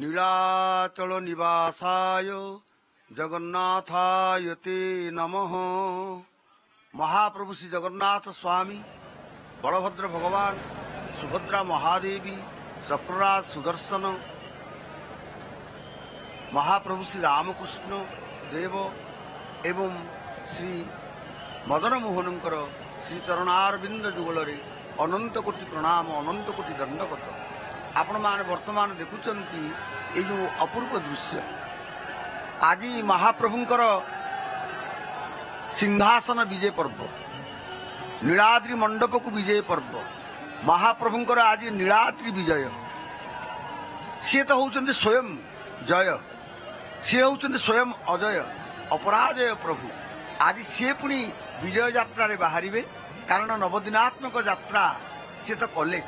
নীলাচল নিবাসায় জগন্নাথায় তে নমঃ। মহাপ্রভু শ্রী জগন্নাথ স্বামী, বলভদ্র ভগবান, সুভদ্রা মহাদেবী, চক্ররাজ সুদর্শন, মহাপ্রভু শ্রী রামকৃষ্ণ দেব এবং শ্রী মদନ ମୋହନଙ୍କର ଶ୍ରୀଚରଣାରବିନ୍ଦ ଯୁଗଳରେ ଅନନ୍ତ କୋଟି ପ୍ରଣାମ, ଅନନ୍ତ କୋଟି ଦଣ୍ଡବତ। ଆପଣମାନେ ବର୍ତ୍ତମାନ ଦେଖୁଛନ୍ତି ଏଇ ଯେଉଁ ଅପୂର୍ବ ଦୃଶ୍ୟ। ଆଜି ମହାପ୍ରଭୁଙ୍କର ସିଂହାସନ ବିଜେ ପର୍ବ, ନୀଳାଦ୍ରି ମଣ୍ଡପକୁ ବିଜୟ ପର୍ବ। ମହାପ୍ରଭୁଙ୍କର ଆଜି ନୀଳାଦ୍ରି ବିଜୟ। ସିଏ ତ ହେଉଛନ୍ତି ସ୍ୱୟଂ ଜୟ, ସିଏ ହେଉଛନ୍ତି ସ୍ୱୟଂ ଅଜୟ, ଅପରାଜୟ ପ୍ରଭୁ। ଆଜି ସିଏ ପୁଣି ବିଜୟ ଯାତ୍ରାରେ ବାହାରିବେ। କାରଣ ନବଦିନାତ୍ମକ ଯାତ୍ରା ସିଏ ତ କଲେ।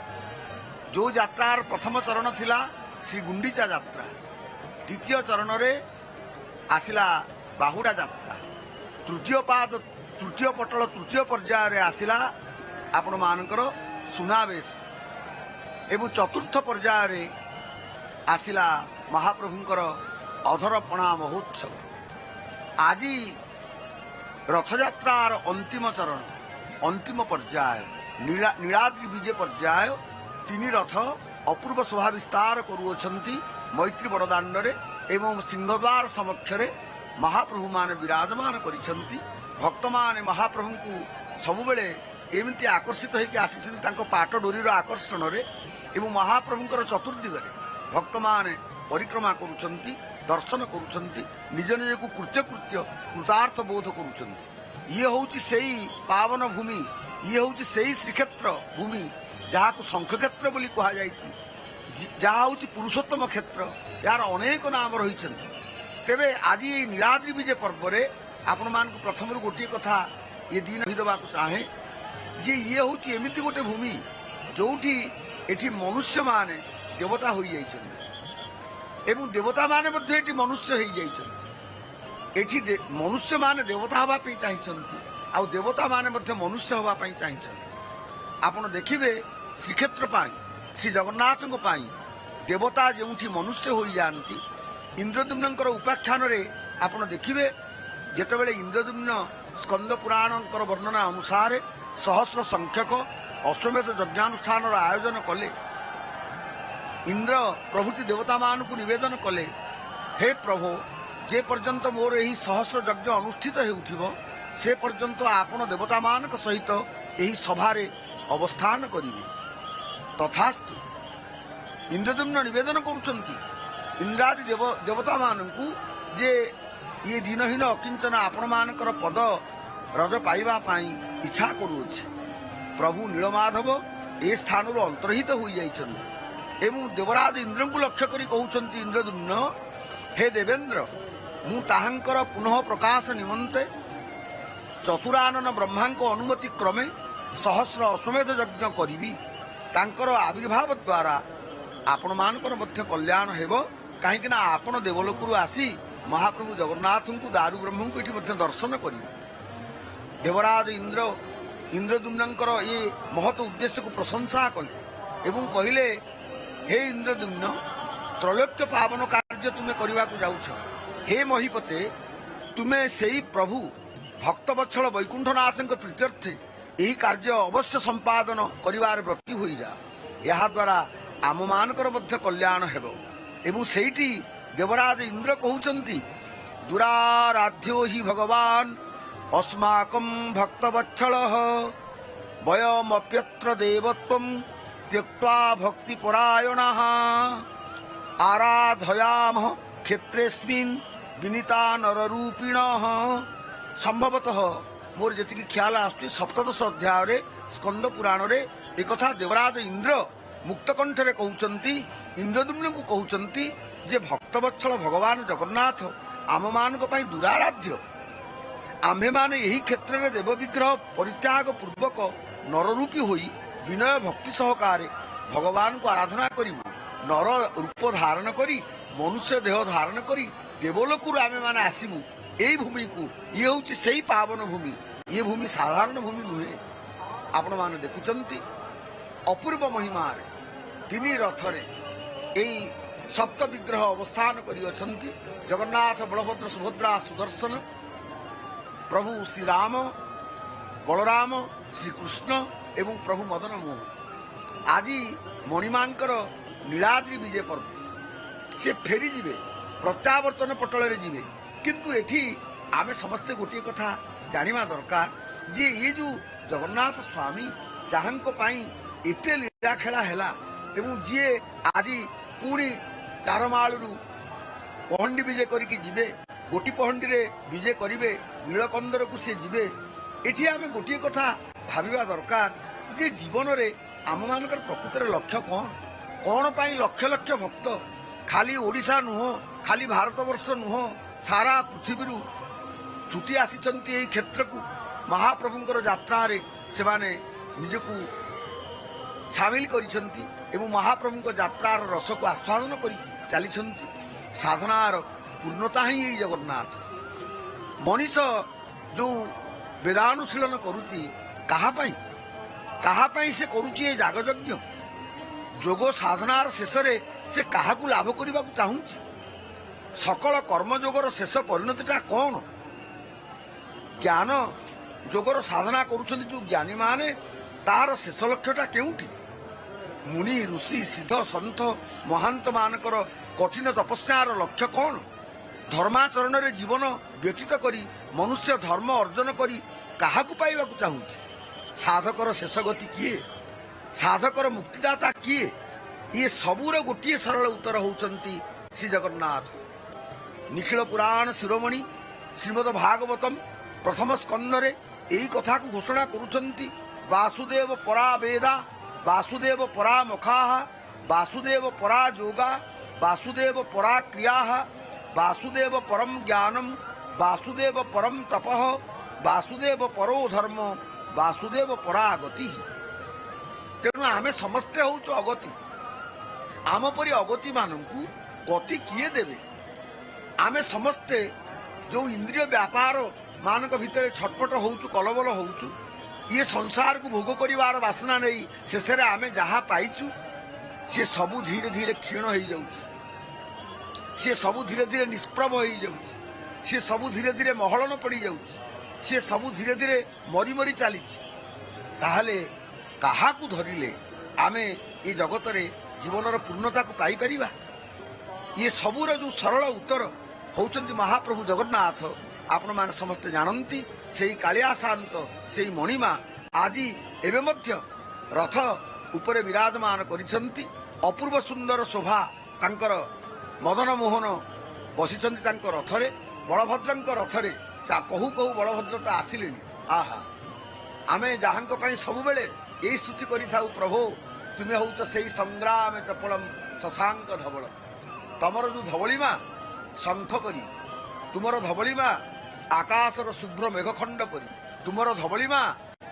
ଯେଉଁ ଯାତ୍ରାର ପ୍ରଥମ ଚରଣ ଥିଲା ଶ୍ରୀ ଗୁଣ୍ଡିଚା ଯାତ୍ରା, ଦ୍ୱିତୀୟ ଚରଣରେ ଆସିଲା ବାହୁଡ଼ା ଯାତ୍ରା, ତୃତୀୟ ପଟଳ ତୃତୀୟ ପର୍ଯ୍ୟାୟରେ ଆସିଲା ଆପଣମାନଙ୍କର ସୁନାବେଶ ଏବଂ ଚତୁର୍ଥ ପର୍ଯ୍ୟାୟରେ ଆସିଲା ମହାପ୍ରଭୁଙ୍କର ଅଧରପଣା ମହୋତ୍ସବ। ଆଜି ରଥଯାତ୍ରାର ଅନ୍ତିମ ଚରଣ, ଅନ୍ତିମ ପର୍ଯ୍ୟାୟ, ନୀଳାଦ୍ରି ବିଜେ ପର୍ଯ୍ୟାୟ। ତିନି ରଥ ଅପୂର୍ବ ଶୋଭା ବିସ୍ତାର କରୁଅଛନ୍ତି ମୈତ୍ରୀ ବଡ଼ଦାଣ୍ଡରେ ଏବଂ ସିଂହଦ୍ୱାର ସମକ୍ଷରେ ମହାପ୍ରଭୁମାନେ ବିରାଜମାନ କରିଛନ୍ତି। ଭକ୍ତମାନେ ମହାପ୍ରଭୁଙ୍କୁ ସବୁବେଳେ ଏମିତି ଆକର୍ଷିତ ହୋଇକି ଆସିଛନ୍ତି ତାଙ୍କ ପାଟ ଡୋରିର ଆକର୍ଷଣରେ ଏବଂ ମହାପ୍ରଭୁଙ୍କର ଚତୁର୍ଦିଗରେ ଭକ୍ତମାନେ ପରିକ୍ରମା କରୁଛନ୍ତି, ଦର୍ଶନ କରୁଛନ୍ତି, ନିଜ ନିଜକୁ କୃତ୍ୟକୃତ୍ୟ କୃତାର୍ଥ ବୋଧ କରୁଛନ୍ତି। ଇଏ ହେଉଛି ସେଇ ପାବନ ଭୂମି, ଇଏ ହେଉଛି ସେଇ ଶ୍ରୀକ୍ଷେତ୍ର ଭୂମି ଯାହାକୁ ଶଙ୍ଖକ୍ଷେତ୍ର ବୋଲି କୁହାଯାଇଛି, ଯାହା ହେଉଛି ପୁରୁଷୋତ୍ତମ କ୍ଷେତ୍ର। ଏହାର ଅନେକ ନାମ ରହିଛନ୍ତି। ତେବେ ଆଜି ଏଇ ନୀଳାଦ୍ରି ବିଜେ ପର୍ବରେ ଆପଣମାନଙ୍କୁ ପ୍ରଥମରୁ ଗୋଟିଏ କଥା ଇଏ ଦିନ କହିଦେବାକୁ ଚାହେଁ ଯେ ଇଏ ହେଉଛି ଏମିତି ଗୋଟେ ଭୂମି ଯେଉଁଠି ଏଠି ମନୁଷ୍ୟମାନେ ଦେବତା ହୋଇଯାଇଛନ୍ତି ଏବଂ ଦେବତାମାନେ ମଧ୍ୟ ଏଠି ମନୁଷ୍ୟ ହୋଇଯାଇଛନ୍ତି। ଏଠି ମନୁଷ୍ୟମାନେ ଦେବତା ହେବା ପାଇଁ ଚାହିଁଛନ୍ତି ଆଉ ଦେବତାମାନେ ମଧ୍ୟ ମନୁଷ୍ୟ ହେବା ପାଇଁ ଚାହିଁଛନ୍ତି। ଆପଣ ଦେଖିବେ ଶ୍ରୀକ୍ଷେତ୍ର ପାଇଁ, ଶ୍ରୀ ଜଗନ୍ନାଥଙ୍କ ପାଇଁ ଦେବତା ଯେଉଁଠି ମନୁଷ୍ୟ ହୋଇଯାଆନ୍ତି। ଇନ୍ଦ୍ରଦ୍ୟୁମ୍ନଙ୍କର ଉପାଖ୍ୟାନରେ ଆପଣ ଦେଖିବେ ଯେତେବେଳେ ଇନ୍ଦ୍ରଦ୍ୟୁମ୍ନ ସ୍କନ୍ଦ ପୁରାଣଙ୍କର ବର୍ଣ୍ଣନା ଅନୁସାରେ ସହସ୍ର ସଂଖ୍ୟକ ଅଶ୍ୱମେଧ ଯଜ୍ଞାନୁଷ୍ଠାନର ଆୟୋଜନ କଲେ। ଇନ୍ଦ୍ର ପ୍ରଭୃତି ଦେବତାମାନଙ୍କୁ ନିବେଦନ କଲେ, ହେ ପ୍ରଭୁ, ଯେ ପର୍ଯ୍ୟନ୍ତ ମୋର ଏହି ସହସ୍ର ଯଜ୍ଞ ଅନୁଷ୍ଠିତ ହେଉଥିବ ସେ ପର୍ଯ୍ୟନ୍ତ ଆପଣ ଦେବତାମାନଙ୍କ ସହିତ ଏହି ସଭାରେ ଅବସ୍ଥାନ କରିବେ। ତଥାସ୍ତୁ। ଇନ୍ଦ୍ରଦ୍ୟୁମ୍ନ ନିବେଦନ କରୁଛନ୍ତି ଇନ୍ଦ୍ରାଦି ଦେବତାମାନଙ୍କୁ ଯେ ଇଏ ଦିନହୀନ ଅକିଞ୍ଚନ ଆପଣମାନଙ୍କର ପଦ ରଜ ପାଇବା ପାଇଁ ଇଚ୍ଛା କରୁଅଛି। ପ୍ରଭୁ ନୀଳମାଧବ ଏ ସ୍ଥାନରୁ ଅନ୍ତର୍ହିତ ହୋଇଯାଇଛନ୍ତି ଏବଂ ଦେବରାଜ ଇନ୍ଦ୍ରଙ୍କୁ ଲକ୍ଷ୍ୟ କରି କହୁଛନ୍ତି ଇନ୍ଦ୍ରଦ୍ୟୁମ୍ନ, ହେ ଦେବେନ୍ଦ୍ର, ମୁଁ ତାହାଙ୍କର ପୁନଃ ପ୍ରକାଶ ନିମନ୍ତେ ଚତୁରାନନ ବ୍ରହ୍ମାଙ୍କ ଅନୁମତି କ୍ରମେ ସହସ୍ର ଅଶ୍ୱମେଧ ଯଜ୍ଞ କରିବି। ତାଙ୍କର ଆବିର୍ଭାବ ଦ୍ୱାରା ଆପଣମାନଙ୍କର ମଧ୍ୟ କଲ୍ୟାଣ ହେବ। କାହିଁକିନା ଆପଣ ଦେବଲୋକରୁ ଆସି ମହାପ୍ରଭୁ ଜଗନ୍ନାଥଙ୍କୁ ଦାରୁ ବ୍ରହ୍ମଙ୍କୁ ଏଠି ମଧ୍ୟ ଦର୍ଶନ କରିବେ। ଦେବରାଜ ଇନ୍ଦ୍ରଦ୍ୟୁମ୍ନଙ୍କର ଏ ମହତ ଉଦ୍ଦେଶ୍ୟକୁ ପ୍ରଶଂସା କଲେ ଏବଂ କହିଲେ, ହେ ଇନ୍ଦ୍ରଦ୍ୟୁମ୍ନ, ତ୍ରୈଲୋକ୍ୟ ପାବନ କାର୍ଯ୍ୟ ତୁମେ କରିବାକୁ ଯାଉଛ। ହେ ମହିପତେ, ତୁମେ ସେଇ ପ୍ରଭୁ ଭକ୍ତବତ୍ସଳ ବୈକୁଣ୍ଠନାଥଙ୍କ ପ୍ରୀତ୍ୟର୍ଥେ ଏହି କାର୍ଯ୍ୟ ଅବଶ୍ୟ ସମ୍ପାଦନ କରିବାରେ ବ୍ରତୀ ହୋଇଯାଅ। ଏହାଦ୍ୱାରା ଆମମାନଙ୍କର ମଧ୍ୟ କଲ୍ୟାଣ ହେବ। ଏବଂ ସେଇଠି ଦେବରାଜ ଇନ୍ଦ୍ର କହୁଛନ୍ତି, ଦୁରାରାଧ୍ୟୋ ହି ଭଗବାନ ଅସ୍ମାକଂ ଭକ୍ତବତ୍ସଳଃ ବୟମପ୍ୟତ୍ର ଦେବତ୍ୱଂ ତ୍ୟକ୍ତ୍ୱା ଭକ୍ତିପରାୟଣଃ ଆରାଧୟାମଃ କ୍ଷେତ୍ରେସ୍ମିନ୍ ବିନୀତା ନରରୂପିଣଃ। ସମ୍ଭବତଃ ମୋର ଯେତିକି ଖ୍ୟାଲ ଆସୁଛି ସପ୍ତଦଶ ଅଧ୍ୟାୟରେ ସ୍କନ୍ଦ ପୁରାଣରେ ଏକଥା ଦେବରାଜ ଇନ୍ଦ୍ର ମୁକ୍ତକଣ୍ଠରେ କହୁଛନ୍ତି, ଇନ୍ଦ୍ରଦ୍ୟୁମ୍ନଙ୍କୁ କହୁଛନ୍ତି ଯେ ଭକ୍ତବତ୍ସଳ ଭଗବାନ ଜଗନ୍ନାଥ ଆମମାନଙ୍କ ପାଇଁ ଦୁରାରାଧ୍ୟ। ଆମ୍ଭେମାନେ ଏହି କ୍ଷେତ୍ରରେ ଦେବ ବିଗ୍ରହ ପରିତ୍ୟାଗ ପୂର୍ବକ ନରରୂପୀ ହୋଇ ବିନୟ ଭକ୍ତି ସହକାରେ ଭଗବାନଙ୍କୁ ଆରାଧନା କରିବୁ। ନର ରୂପ ଧାରଣ କରି, ମନୁଷ୍ୟ ଦେହ ଧାରଣ କରି ଦେବଲୋକରୁ ଆମେମାନେ ଆସିବୁ ଏଇ ଭୂମିକୁ। ଇଏ ହେଉଛି ସେଇ ପାବନ ଭୂମି। ଇଏ ଭୂମି ସାଧାରଣ ଭୂମି ନୁହେଁ। ଆପଣମାନେ ଦେଖୁଛନ୍ତି ଅପୂର୍ବ ମହିମାରେ ତିନି ରଥରେ ଏଇ सप्त विग्रह अवस्थान करिअछन्ति। जगन्नाथ बलभद्र सुभद्रा सुदर्शन प्रभु श्री राम बलराम श्रीकृष्ण एवं प्रभु मदन मोहन आज मणिमांकर नीलाद्रि विजय पर्व से फेरी जिवे प्रत्यावर्तन पटल जिवे किंतु एठी आमे समस्ते गोटे कथा जानिबा दरकार जे ये जो जगन्नाथ स्वामी जहांको पाई एते लीला खेला हैला एवं जी आज पुणी चारमाळरू पहंडी विजय करिकी जिवे गोटी पहंडी रे विजय करिवे नीलकंदर को से जिवे एठी आमे गोटे कथा भाबिबा दरकार जे जीवन रे आम मानकर प्रकृतर लक्ष्य कौन कौन पाई लक्ष लक्ष भक्त खाली ओडिशा नुह खाली भारतवर्ष नुह सारा पृथ्वी छुटी आसीचंती एई क्षेत्र को महाप्रभुंकर यात्रा रे सेमाने निजकू सामिल करिसंती एवं महाप्रभुंकर यात्रार रस को आस्वादन करी चलीछंती साधनार पूर्णता ही एई जगन्नाथ मनीष जो वेदानुशीलन करुची कहा पाई से करुची ए जागयज्ञ जोग साधनार शेष से क्या लाभ करने को चाहूँगी सकल कर्मयोगर शेष परिणतिटा कौन ज्ञान जोगर साधना करुछंती जो ज्ञानी माने तार शेष लक्ष्यटा केउठी मुनि ऋषि सिद्ध सन्थ महांत मानकर कठिन तपस्यार लक्ष्य कौन धर्माचरण रे जीवन व्यतीत करी मनुष्य धर्म अर्जन करी काहाकू पाइबाकू चाहूँगी साधकर शेष गति किए साधकर मुक्तिदाता किए ये सबूर गोटे सरल उत्तर होउचंती श्री जगन्नाथ निखिल पुराण शिरोमणि श्रीमद भागवतम प्रथम स्कंद रे यही कथा को घोषणा करुचंती वासुदेव परा वेदा वासुदेव परा मुखा वासुदेव परा योगा वासुदेव परा क्रिया वासुदेव परम ज्ञानम वासुदेव परम तपः वासुदेव परो धर्म वासुदेव परा गति तेणु आमे समस्ते होउछु अगति आम परी अगति मानकू गति किए देवे आमे समस्ते जो इंद्रिय व्यापार मानक भितर छटपट होउछु कलबल होउछु ये संसार को भोग करिवार वासना नहीं शेष आमे जहाँ पाइछु से सबु धीरे धीरे क्षीण हो जाउछि से सबु धीरे धीरे निष्प्रभ हो जाउछि से सबु धीरे धीरे महलन पड़ी जाउछि से सबु धीरे धीरे मरी मरी चलीछि ताहले काहाकू धरिले आमे ये जगत रे जीवनर पूर्णता को पाई परिबा ये सबूर जो सरल उत्तर होउचंती महाप्रभु जगन्नाथ आपण माने समस्त जानंती सेई कालिया शांत सेई मणिमा आज एवं मध्य रथ उपरे विराजमान करिसंती अपूर्व सुंदर शोभा तांकर मदन मोहन बसिचंती तांकर रथरे बलभद्रंक रथरे कहू कहू बलभद्र तो आसिले आहा आमे जहांको पाई सबु बेले यही स्तुति करिथाउ प्रभु तुम्हें हूँ से संग्राम चपलम शशांक धवल तमर जो धवलिमा शंख परी तुमर धवलिमा आकाशर शुभ्र मेघखंड परी तुमर धवलिमा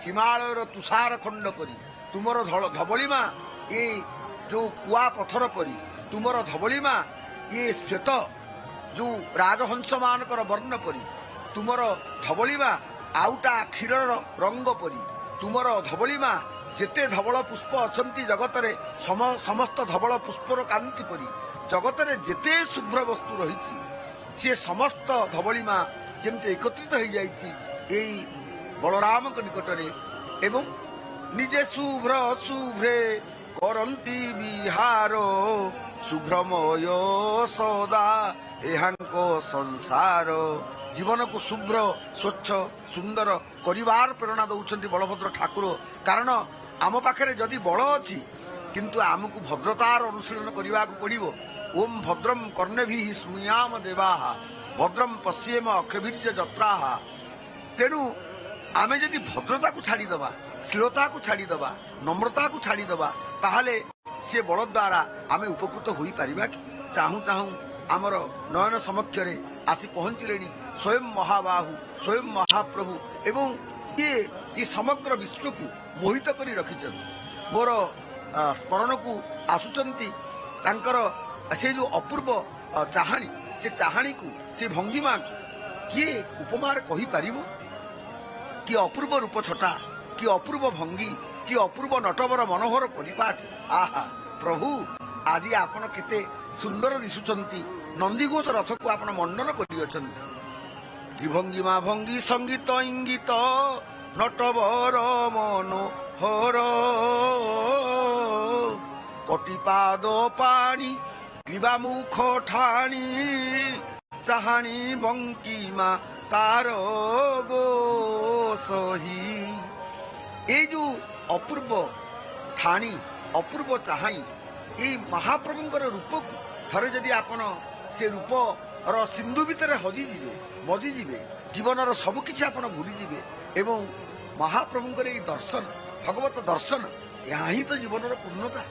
हिमालयर तुषार खंड परी तुमर धवलिमा ये जो कुआ पथर परी तुमर धवलिमा ये श्वेत जो राजहंस मानकर वर्ण परी तुमर धवलिमा आउटा क्षीरर रंग परी तुमर धवलिमा जेते धवल पुष्प अछंती जगत रे समस्त धवल पुष्पर कांति परी जगत रे जेते शुभ्र वस्तु रही से समस्त धवलिमा जेमते एकत्रित हो जाइछि एई बलराम के निकट रे एवं निजे शुभ्र शुभ्रे करंती विहारो शुभ्रमय सदा एहांको संसार जीवन को शुभ्र स्वच्छ सुंदर करिवार प्रेरणा दौरान बलभद्र ठाकुर कारण आम पाखे जदि बल अच्छी किंतु आमको भद्रतार अनुशीलन करने को पड़ो ओम भद्रम कर्णेभि श्रूयाम देवा भद्रम पश्येम अक्षभिर्ज जत्रा तेणु आमे जदि भद्रता को छाड़ीदबा शीलता को छाड़ीदबा नम्रता को छाड़ीदबा ताहले से बल द्वारा आमे उपकृत हो पारिबा कि चाहूँ चाहूँ आमर नयन समक्षरे आसी पहुंचले स्वयं महाबाहु स्वयं महाप्रभु एवं ये समग्र विश्व को मोहित करी रखिछन मोर स्मरण को आसुचंती तांकर से जो अपूर्व चाहाणी से चाहाणी को से भंगिमा किए उपमार कही पारिबो कि अपूर्व रूप छटा कि अपूर्व भंगी कि अपूर्व नटवर मनोहर परिपाठ आहा प्रभु आज आपण केते ସୁନ୍ଦର ଦିଶୁଛନ୍ତି। ନନ୍ଦିଘୋଷ ରଥକୁ ଆପଣ ମଣ୍ଡନ କରିଅଛନ୍ତି। ତ୍ରିଭଙ୍ଗିମା ଭଙ୍ଗି ସଙ୍ଗୀତ ଇଙ୍ଗିତ ନଟବର ମନୋହର କଟିପାଦ ପାଣି ପିବା ମୁଖ ଠାଣି ଚାହାଣି ବଙ୍କିମା ତାର ଗୋସହି। এই যে অপূর্ব ঠাଣି অপূর্ব ଚାହାଣି এই ମହାପ୍ରଭୁଙ୍କର ରୂପକୁ ଥରେ ଯଦି ଆପଣ ସେ ରୂପର ସିନ୍ଧୁ ଭିତରେ ହଜିଯିବେ ମଜିଯିବେ, ଜୀବନର ସବୁ କିଛି ଆପଣ ଭୁଲିଯିବେ ଏବଂ ମହାପ୍ରଭୁଙ୍କର ଏଇ ଦର୍ଶନ ଭଗବତ ଦର୍ଶନ ଏହା ହିଁ ତ ଜୀବନର ପୂର୍ଣ୍ଣତା।